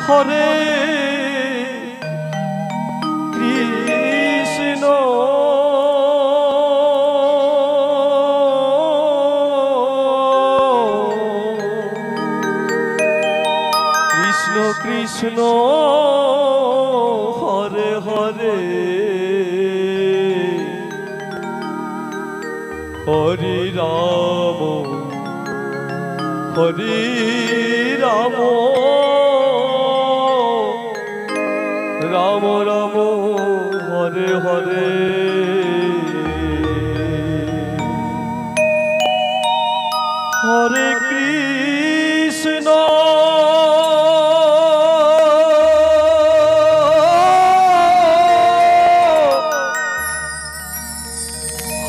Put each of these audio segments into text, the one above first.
হরে কৃষ্ণ কৃষ্ণ কৃষ্ণ হরে হরে হরি রাম হরি রাম রাম রাম হরে হরে হরে কৃষ্ণ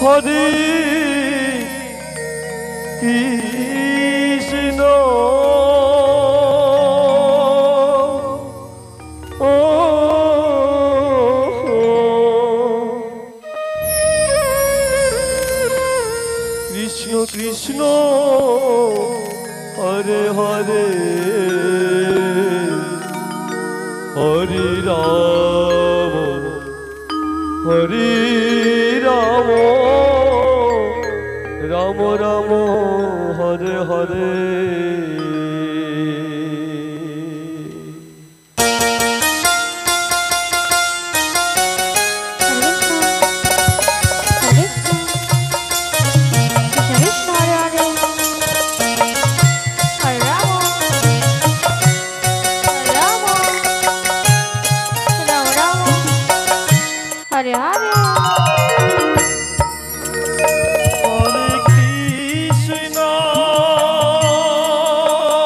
হরে কৃষ্ণ কৃষ্ণ কৃষ্ণ হরে হরে হরি রাম হরি রাম রাম রাম হরে হরে हरे हरे हरे राम हरे राम राम राम हरे हरे हरे हरे कृष्ण हरे कृष्ण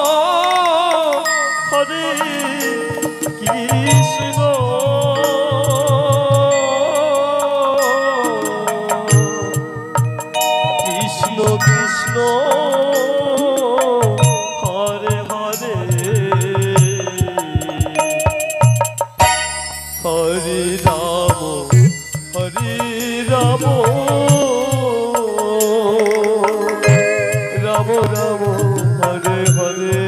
कृष्ण कृष्ण हरे हरे हरे राम हरे राम राम राम हरे हरे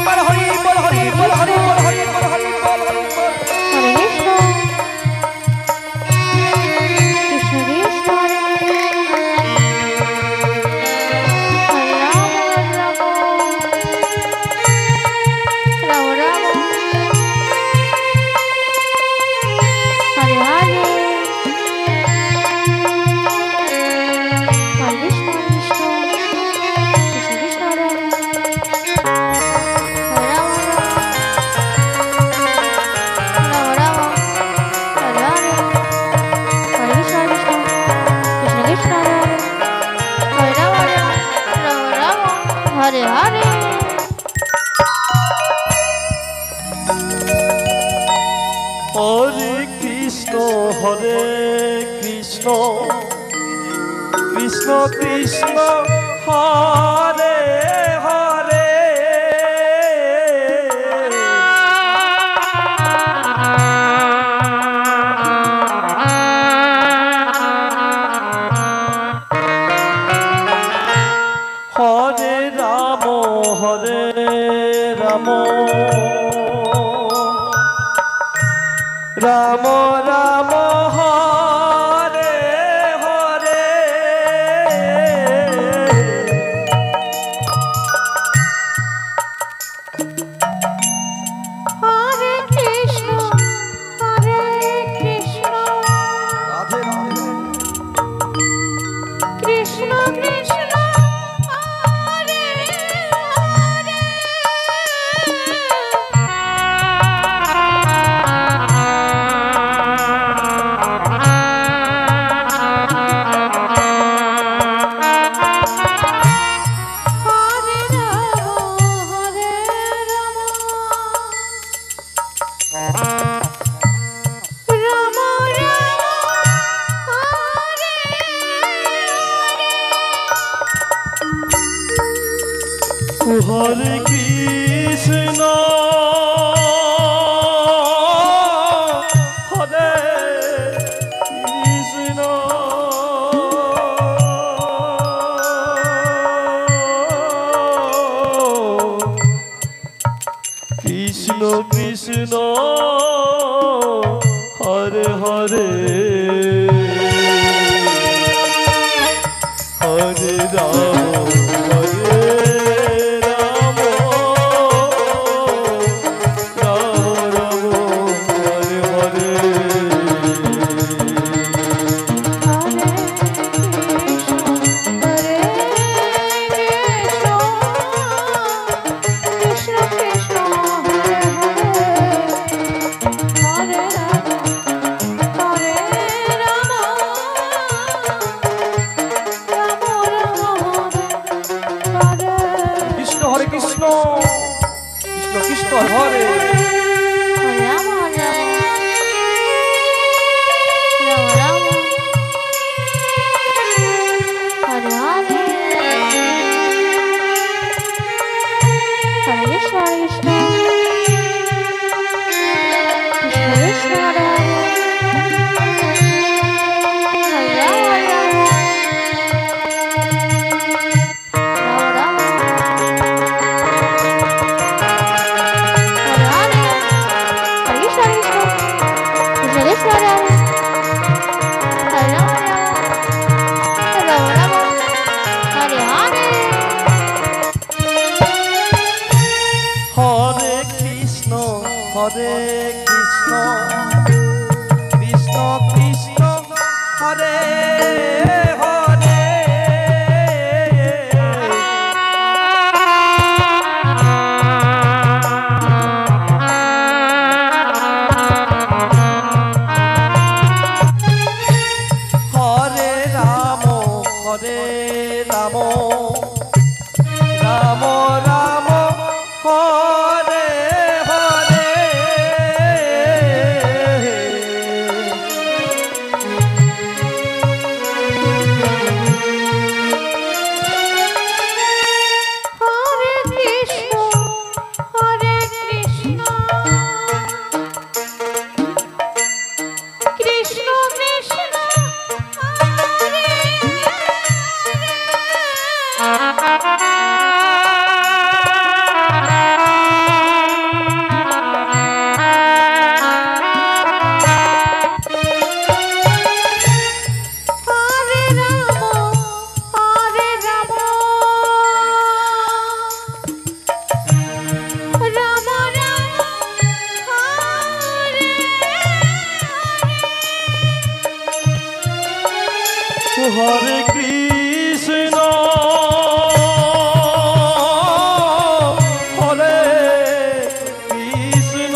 बोल हरि बोल हरि बोल हरि बोल हरि बोल हरि बोल हरि कृष्ण कृष्ण हरे राम राम हरे हरे कृष्ण कृष्ण कृष्ण कृष्ण हरे राम राम हरे हरे हरे कृष्ण कृष्ण कृष्ण हरे राम राम हरे हरे हरे कृष्ण हरे कृष्ण कृष्ण कृष्ण हरे हरे हरे राम রাম রাম হরে হরে হরে কৃষ্ণ হরে কৃষ্ণ রাধে রাধে কৃষ্ণ কৃষ্ণ হরে হরে হরে রাম হরে রাম রাম রাম হরে হরে কৃষ্ণ হরে কৃষ্ণ কৃষ্ণ কৃষ্ণ হরে হরে হরে রাম হরে রাম রাম রাম হরে হরে কৃষ্ণ হরে কৃষ্ণ কৃষ্ণ কৃষ্ণ হরে হরে কৃষ্ণ হরে কৃষ্ণ কৃষ্ণ কৃষ্ণ হরে হরে হরে রাম রাম রাম রাম হরে হরে হরে কৃষ্ণ হরে কৃষ্ণ কৃষ্ণ কৃষ্ণ হরে হরে হরে রাম রাম রাম হরে হরে কৃষ্ণ হরে কৃষ্ণ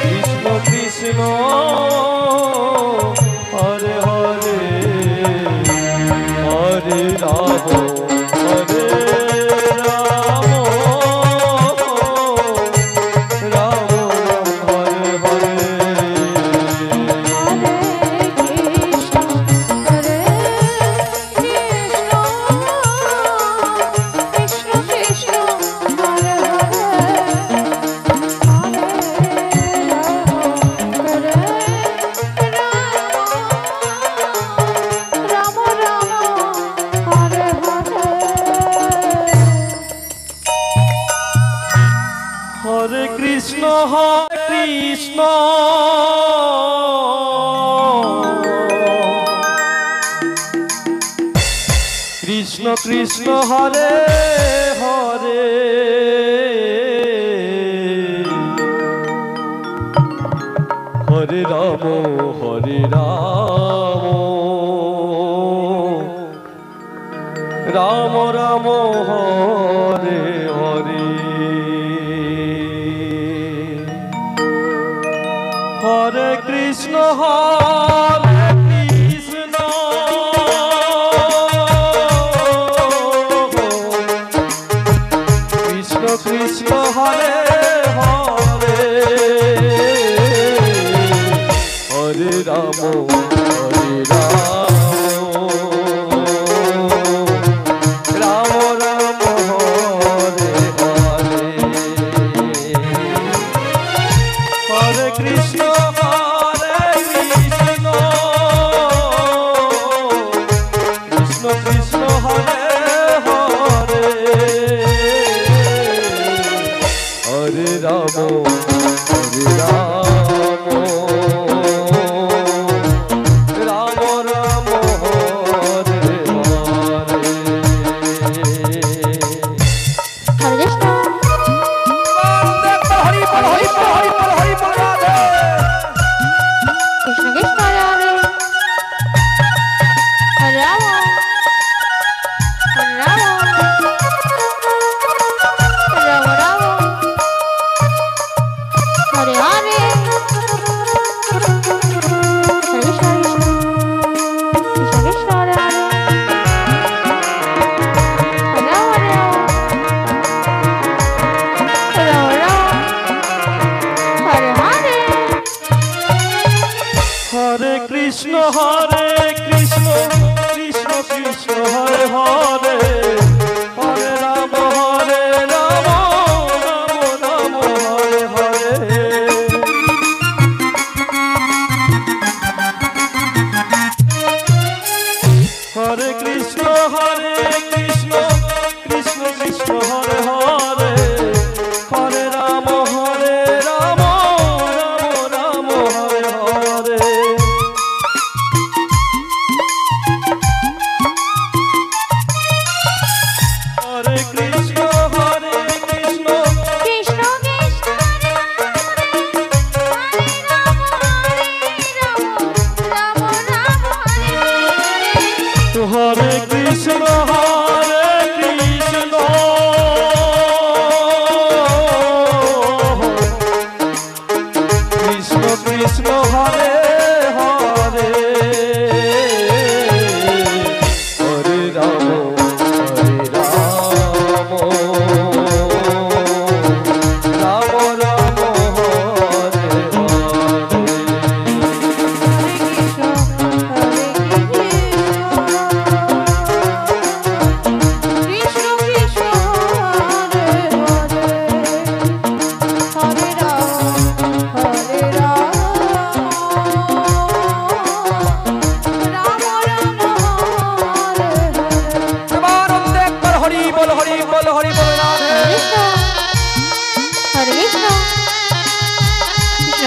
কৃষ্ণ কৃষ্ণ হরে হরে হরে রাম হরে রাম রাম হরে হরে রাম রাম হরে হরে হরে কৃষ্ণ কৃষ্ণ কৃষ্ণ হরে হরে হরে রাম রাম রাম হরে হরে হরে কৃষ্ণ কৃষ্ণ কৃষ্ণ হরে হরে হরে রাম রাম রাম হরে হরে হরে কৃষ্ণ কৃষ্ণ কৃষ্ণ হরে হরে হরে রাম রাম রাম হরে হরে হরে কৃষ্ণ হরি বল হরি বল হরি বল হরি বল রাধে কৃষ্ণ কৃষ্ণ হরে হরে হরে রাম হরে রাম রাম রাম হরে হরে হরে কৃষ্ণ কৃষ্ণ কৃষ্ণ হরে হরে হরে রাম রাম রাম হরে হরে হরে কৃষ্ণ কৃষ্ণ কৃষ্ণ হরে হরে হরে রাম রাম রাম হরে হরে হরে কৃষ্ণ কৃষ্ণ কৃষ্ণ হরে হরে হরে রাম রাম রাম হরে হরে হরে কৃষ্ণ কৃষ্ণ কৃষ্ণ কৃষ্ণ রাম রাম হরে কৃষ্ণ কৃষ্ণ কৃষ্ণ হরে হরে হরে রাম রাম রাম হরে হরে হরি বল রাধে হরে কৃষ্ণ কৃষ্ণ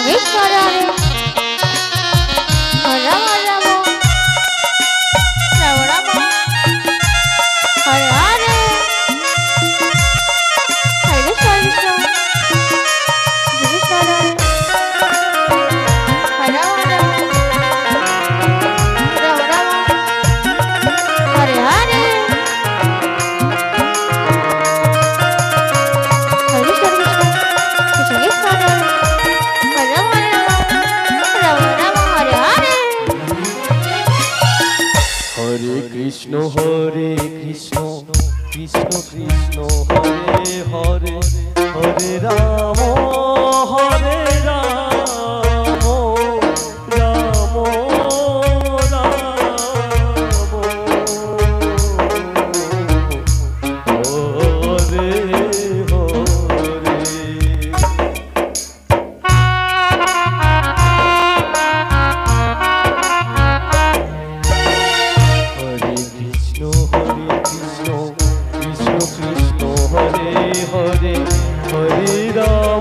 কৃষ্ণ হরে হরে হরে রাম রাম রাম হরে হরে হরে কৃষ্ণ কৃষ্ণ কৃষ্ণ হরে হরে রাম রাম হরে হরে হরে কৃষ্ণ কৃষ্ণ কৃষ্ণ হরে হরে হরে রাম রাম রাম হরে হরে হরে কৃষ্ণ কৃষ্ণ কৃষ্ণ হরে হরে হরে রাম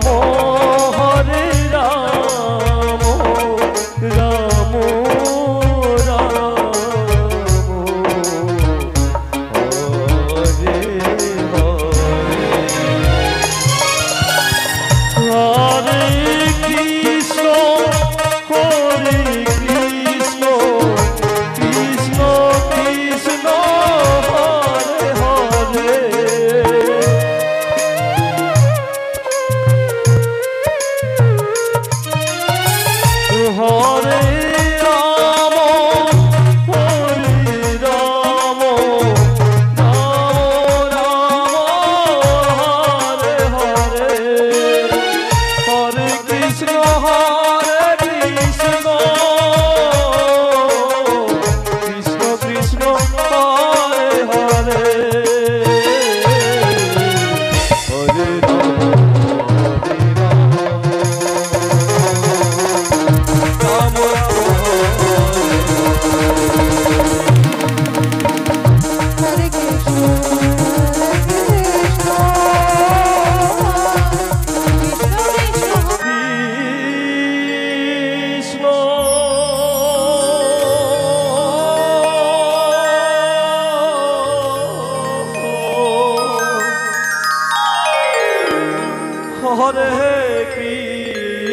হরে কৃষ্ণ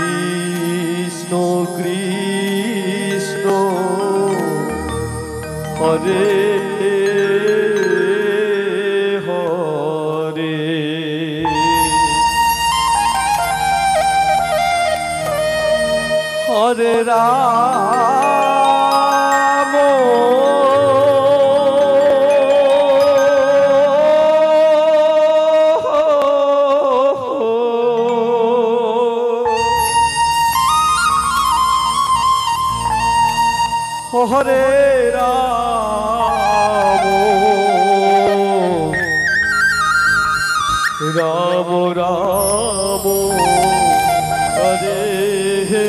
কৃষ্ণ কৃষ্ণ হরে হরে হরে রাম হরে রাম রাম রাম হরে হরে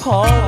হরে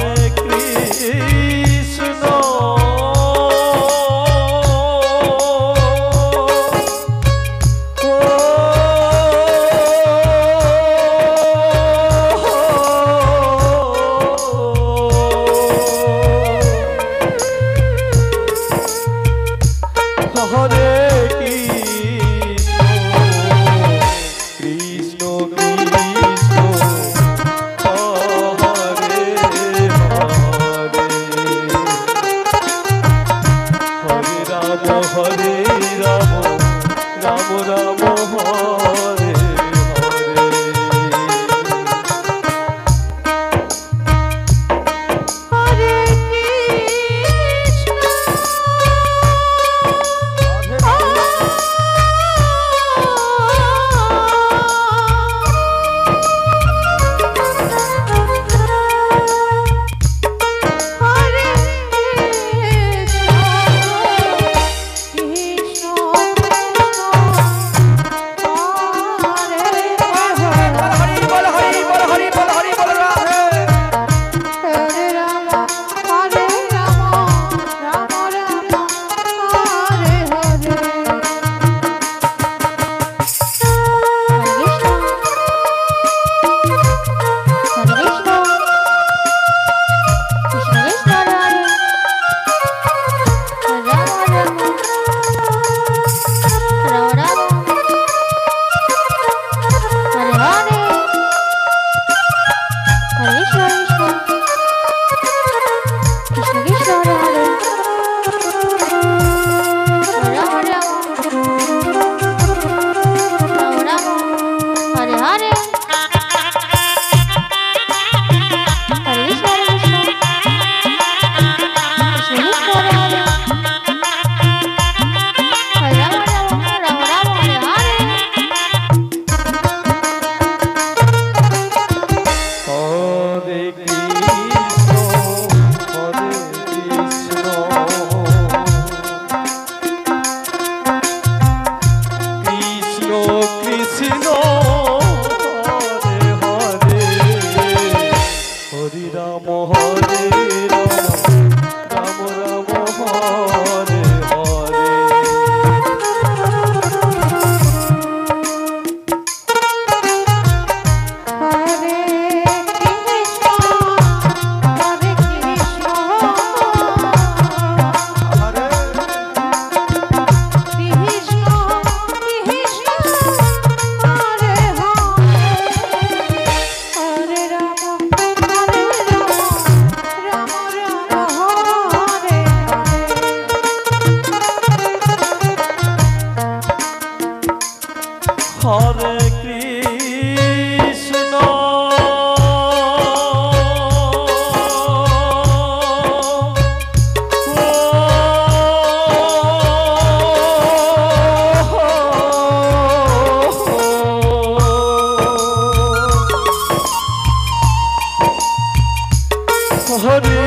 কৃষ্ণ হরে কৃষ্ণ কৃষ্ণ হরে হরে হরে রাম রাম রাম হরে হরে হরে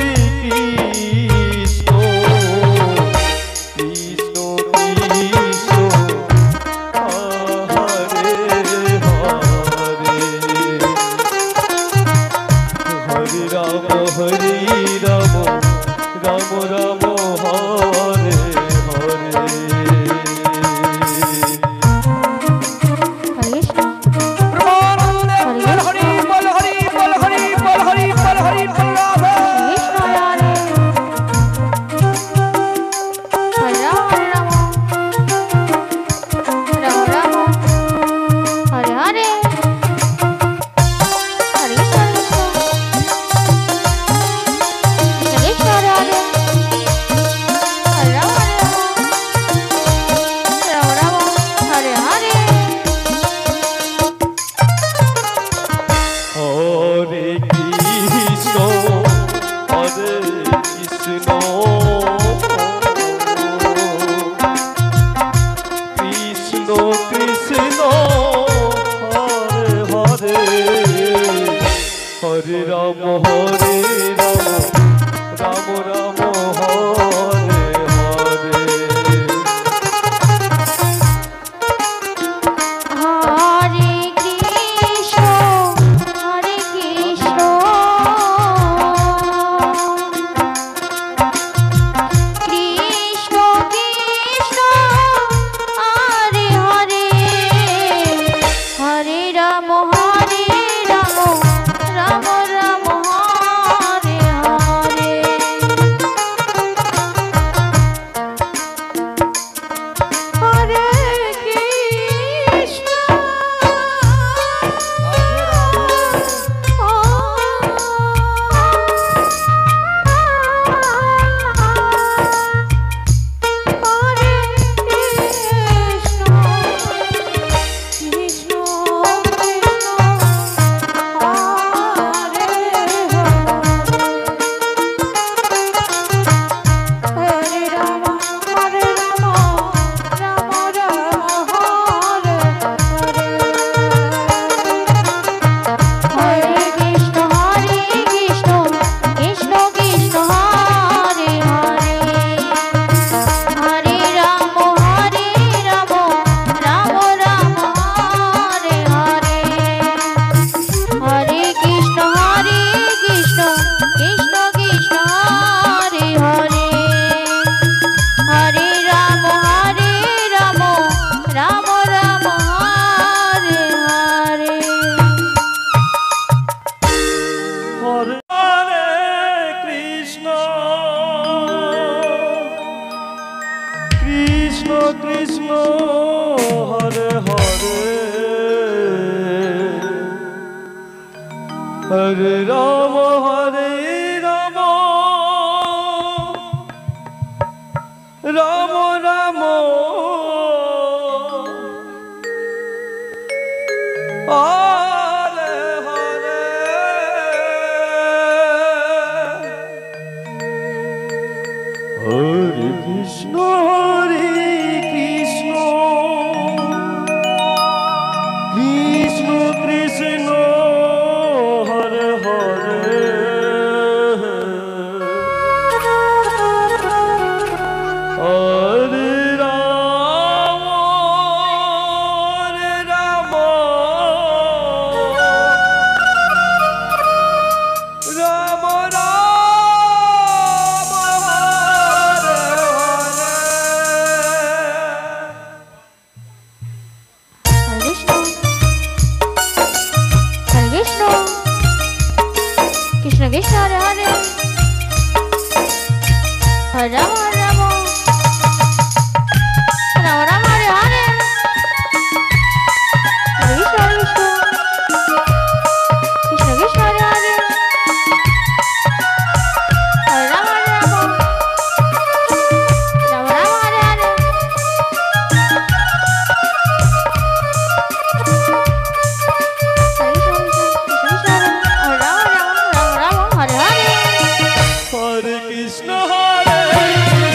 কৃষ্ণ কৃষ্ণ হরে হরে হরে রাম রাম রাম হরে হরে হরে কৃষ্ণ হরে কৃষ্ণ কৃষ্ণ কৃষ্ণ হরে হরে হরে রাম রাম রাম হরে হরে হরে কৃষ্ণ হরে কৃষ্ণ কৃষ্ণ কৃষ্ণ হরে হরে রাম রাম রাম হরে হরে হরে কৃষ্ণ কৃষ্ণ কৃষ্ণ হরে হরে হরে রাম রাম রাম হরে হরে হরে কৃষ্ণ কৃষ্ণ কৃষ্ণ হরে হরে হরে রাম রাম রাম হরে হরে হরে হরে কৃষ্ণ কৃষ্ণ কৃষ্ণ হরে হরে হরে রাম রাম রাম হরে হরে হরে কৃষ্ণ কৃষ্ণ কৃষ্ণ হরে হরে হরে রাম রাম রাম হরে হরে হরে কৃষ্ণ কৃষ্ণ কৃষ্ণ হরে হরে হরে রাম রাম রাম হরে হরে হরে কৃষ্ণ কৃষ্ণ কৃষ্ণ হরে হরে হরে রাম রাম হরে হরে হরে কৃষ্ণ হরে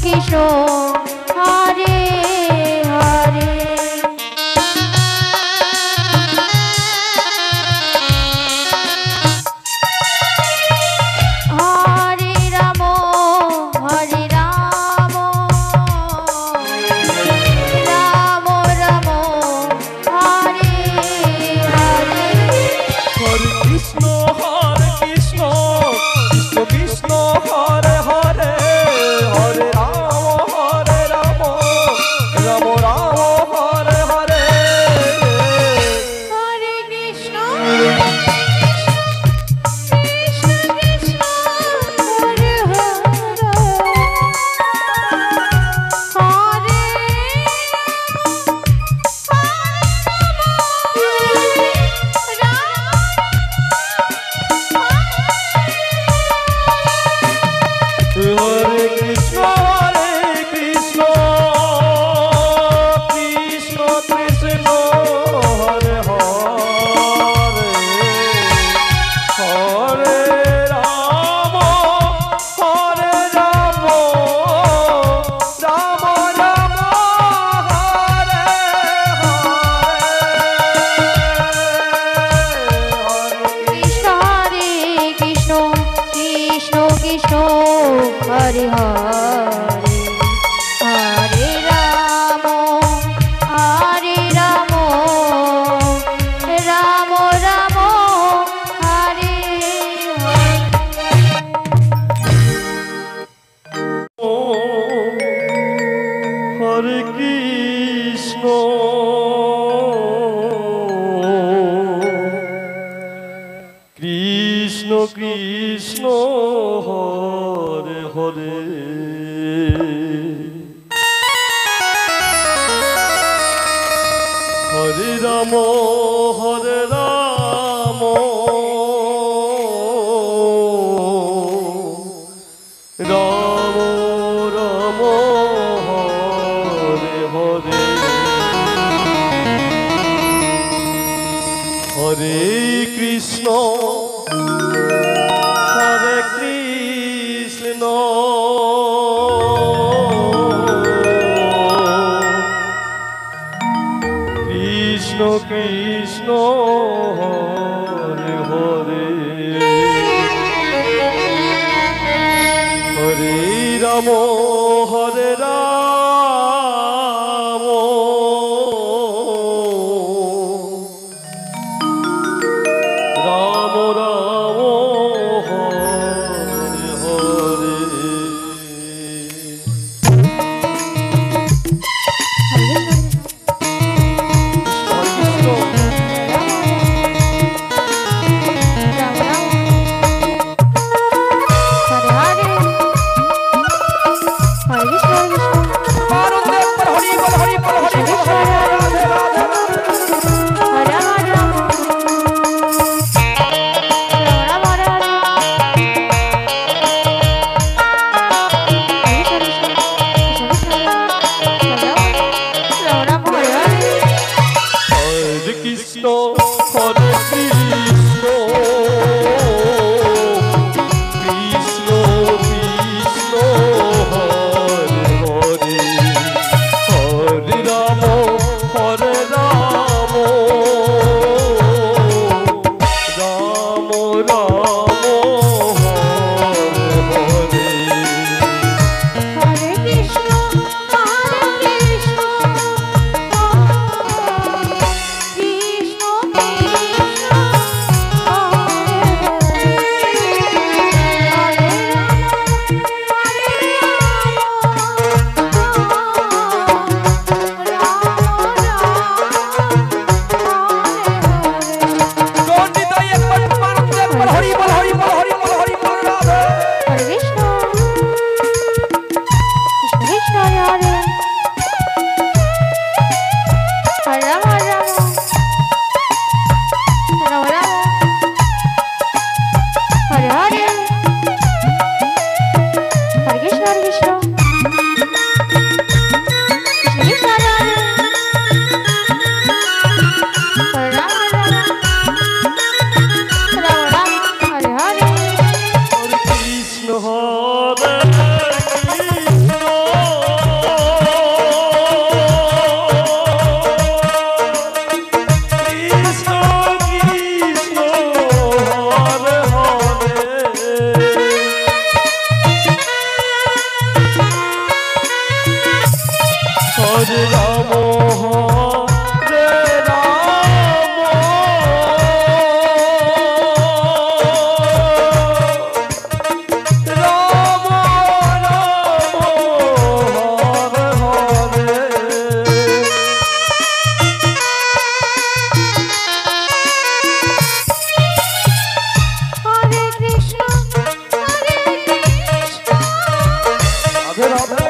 কৃষ্ণ হরে হরে হরে রাম হরে রাম রাম রাম হরে হরে হরে কৃষ্ণ কৃষ্ণ কৃষ্ণ হরে হরে হরে রাম রাম রাম হরে হরে হরে কৃষ্ণ কৃষ্ণ কৃষ্ণ হরে হরে হরে হরে কৃষ্ণ কৃষ্ণ কৃষ্ণ হরে হরে হরে রাম রাম রাম হরে কৃষ্ণ হরে কৃষ্ণ কৃষ্ণ কৃষ্ণ হরে হরে হরে রাম রাম রাম হরে হরে হরে কৃষ্ণ কৃষ্ণ কৃষ্ণ হরে হরে হরে রাম রাম রাম হরে হরে হরে কৃষ্ণ কৃষ্ণ কৃষ্ণ হরে হরে হরে রাম রাম রাম হরে হরে রাম রাম হরে হরে হরে রাম হরে Ram Ram Ram Hare Hare Hare Krishna, Hare Krishna. Radhe Radhe